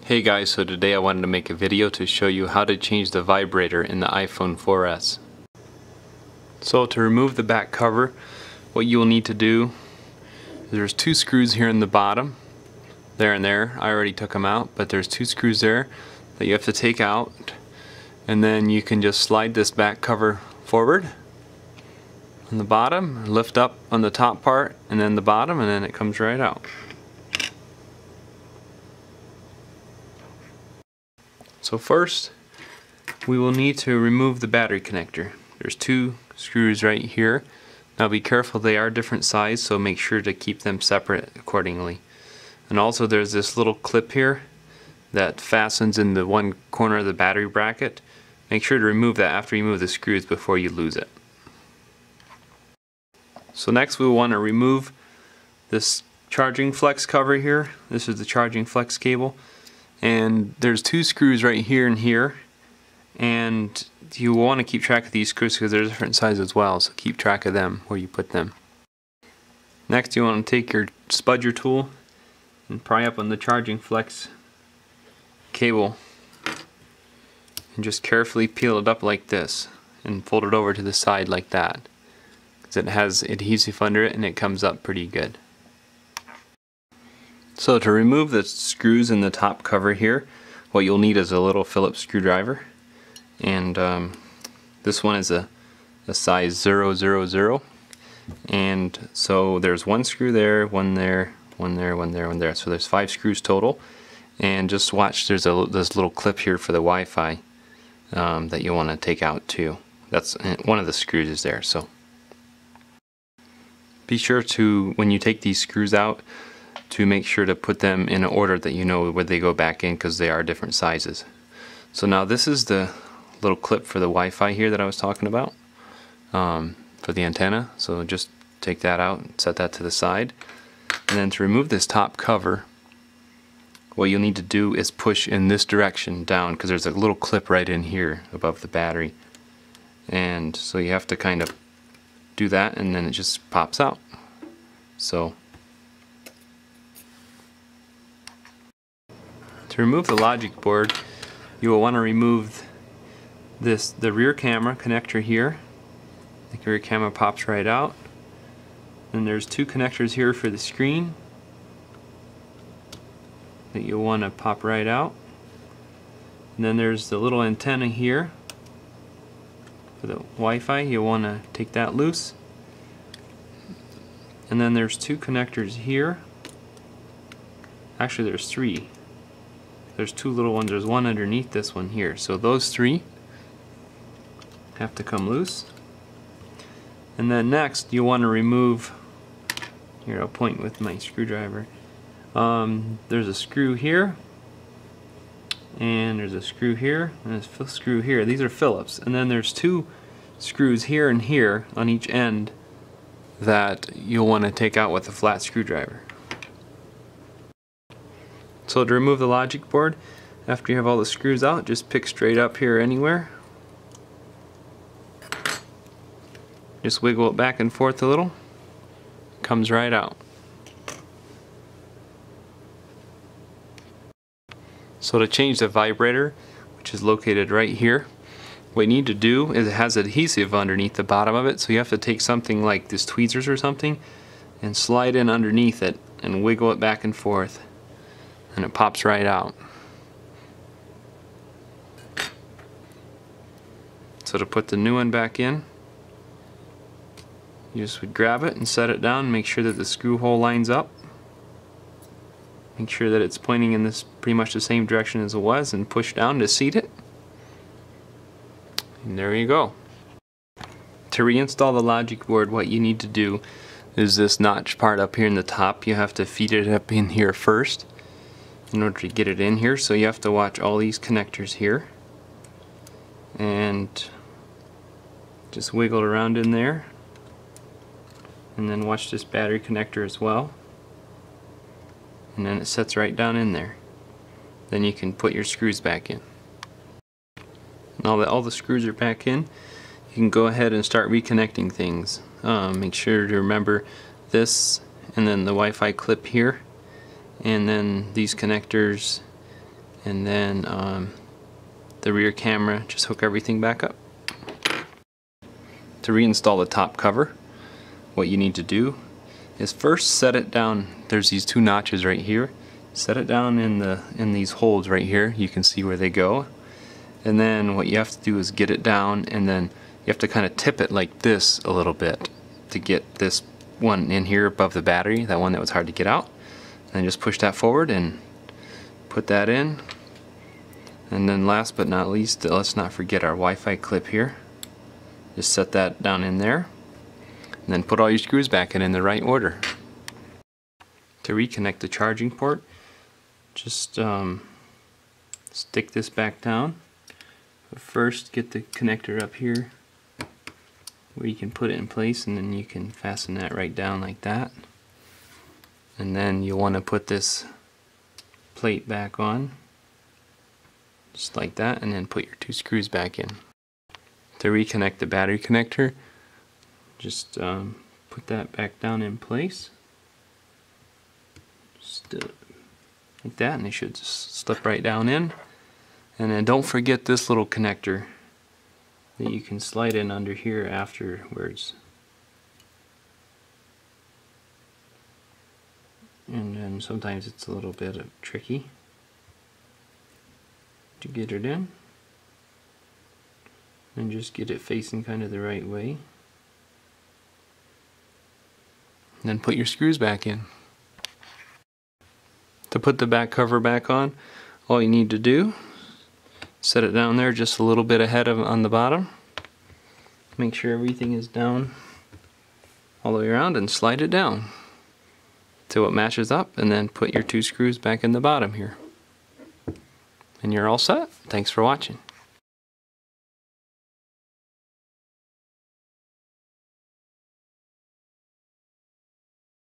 Hey guys, so today I wanted to make a video to show you how to change the vibrator in the iPhone 4S. So to remove the back cover, what you will need to do, there's two screws here in the bottom, there and there. I already took them out, but there's two screws there that you have to take out, and then you can just slide this back cover forward on the bottom, lift up on the top part and then the bottom, and then it comes right out. So first, we will need to remove the battery connector. There's two screws right here. Now be careful, they are different size, so make sure to keep them separate accordingly. And also there's this little clip here that fastens in the one corner of the battery bracket. Make sure to remove that after you move the screws before you lose it. So next we want to remove this charging flex cover here. This is the charging flex cable. And there's two screws right here and here, and you want to keep track of these screws because they're different sizes as well, so keep track of them where you put them. Next you want to take your spudger tool and pry up on the charging flex cable and just carefully peel it up like this and fold it over to the side like that, because it has adhesive under it and it comes up pretty good. So to remove the screws in the top cover here, what you'll need is a little Phillips screwdriver, and this one is a size 000, and so there's one screw there, one there, one there, one there, one there, so there's 5 screws total. And just watch, there's this little clip here for the Wi-Fi that you want to take out too. That's one of the screws is there, so be sure to, when you take these screws out, to make sure to put them in an order that you know where they go back in, because they are different sizes. So now this is the little clip for the Wi-Fi here that I was talking about, for the antenna. So just take that out and set that to the side. And then to remove this top cover, what you'll need to do is push in this direction down, because there's a little clip right in here above the battery. And so you have to kind of do that, and then it just pops out. So to remove the logic board, you will want to remove the rear camera connector here. The rear camera pops right out. And there's two connectors here for the screen that you'll want to pop right out. And then there's the little antenna here for the Wi-Fi. You'll want to take that loose. And then there's two connectors here. Actually there's 3. There's 2 little ones. There's one underneath this one here. So those 3 have to come loose. And then next you want to remove, here I'll point with my screwdriver. There's a screw here, and there's a screw here, and there's a screw here. These are Phillips. And then there's 2 screws here and here on each end that you'll want to take out with a flat screwdriver. So to remove the logic board, after you have all the screws out, just pick straight up here anywhere. Just wiggle it back and forth a little. It comes right out. So to change the vibrator, which is located right here, what you need to do is it has adhesive underneath the bottom of it, so you have to take something like this tweezers or something and slide in underneath it and wiggle it back and forth, and it pops right out. So to put the new one back in, you just would grab it and set it down, make sure that the screw hole lines up. Make sure that it's pointing in this pretty much the same direction as it was, and push down to seat it. And there you go. To reinstall the logic board, what you need to do is this notch part up here in the top. You have to feed it up in here first in order to get it in here. So you have to watch all these connectors here and just wiggle it around in there, and then watch this battery connector as well, and then it sets right down in there. Then you can put your screws back in. Now that all the screws are back in, you can go ahead and start reconnecting things. Make sure to remember this, and then the Wi-Fi clip here, and then these connectors, and then the rear camera, just hook everything back up. To reinstall the top cover, what you need to do is first set it down. There's these two notches right here. Set it down in these holes right here. You can see where they go. And then what you have to do is get it down, and then you have to kind of tip it like this a little bit to get this one in here above the battery, that one that was hard to get out. And just push that forward and put that in. And then last but not least, let's not forget our Wi-Fi clip here. Just set that down in there, and then put all your screws back in the right order. To reconnect the charging port, just stick this back down. But first, get the connector up here where you can put it in place, and then you can fasten that right down like that. And then you want to put this plate back on, just like that, and then put your two screws back in. To reconnect the battery connector, just put that back down in place, just like that, and it should just slip right down in. And then don't forget this little connector that you can slide in under here afterwards. And then sometimes it's a little bit tricky to get it in. And just get it facing kind of the right way. And then put your screws back in. To put the back cover back on, all you need to do, set it down there just a little bit ahead of on the bottom. Make sure everything is down all the way around, and slide it down till it matches up, and then put your two screws back in the bottom here. And you're all set. Thanks for watching.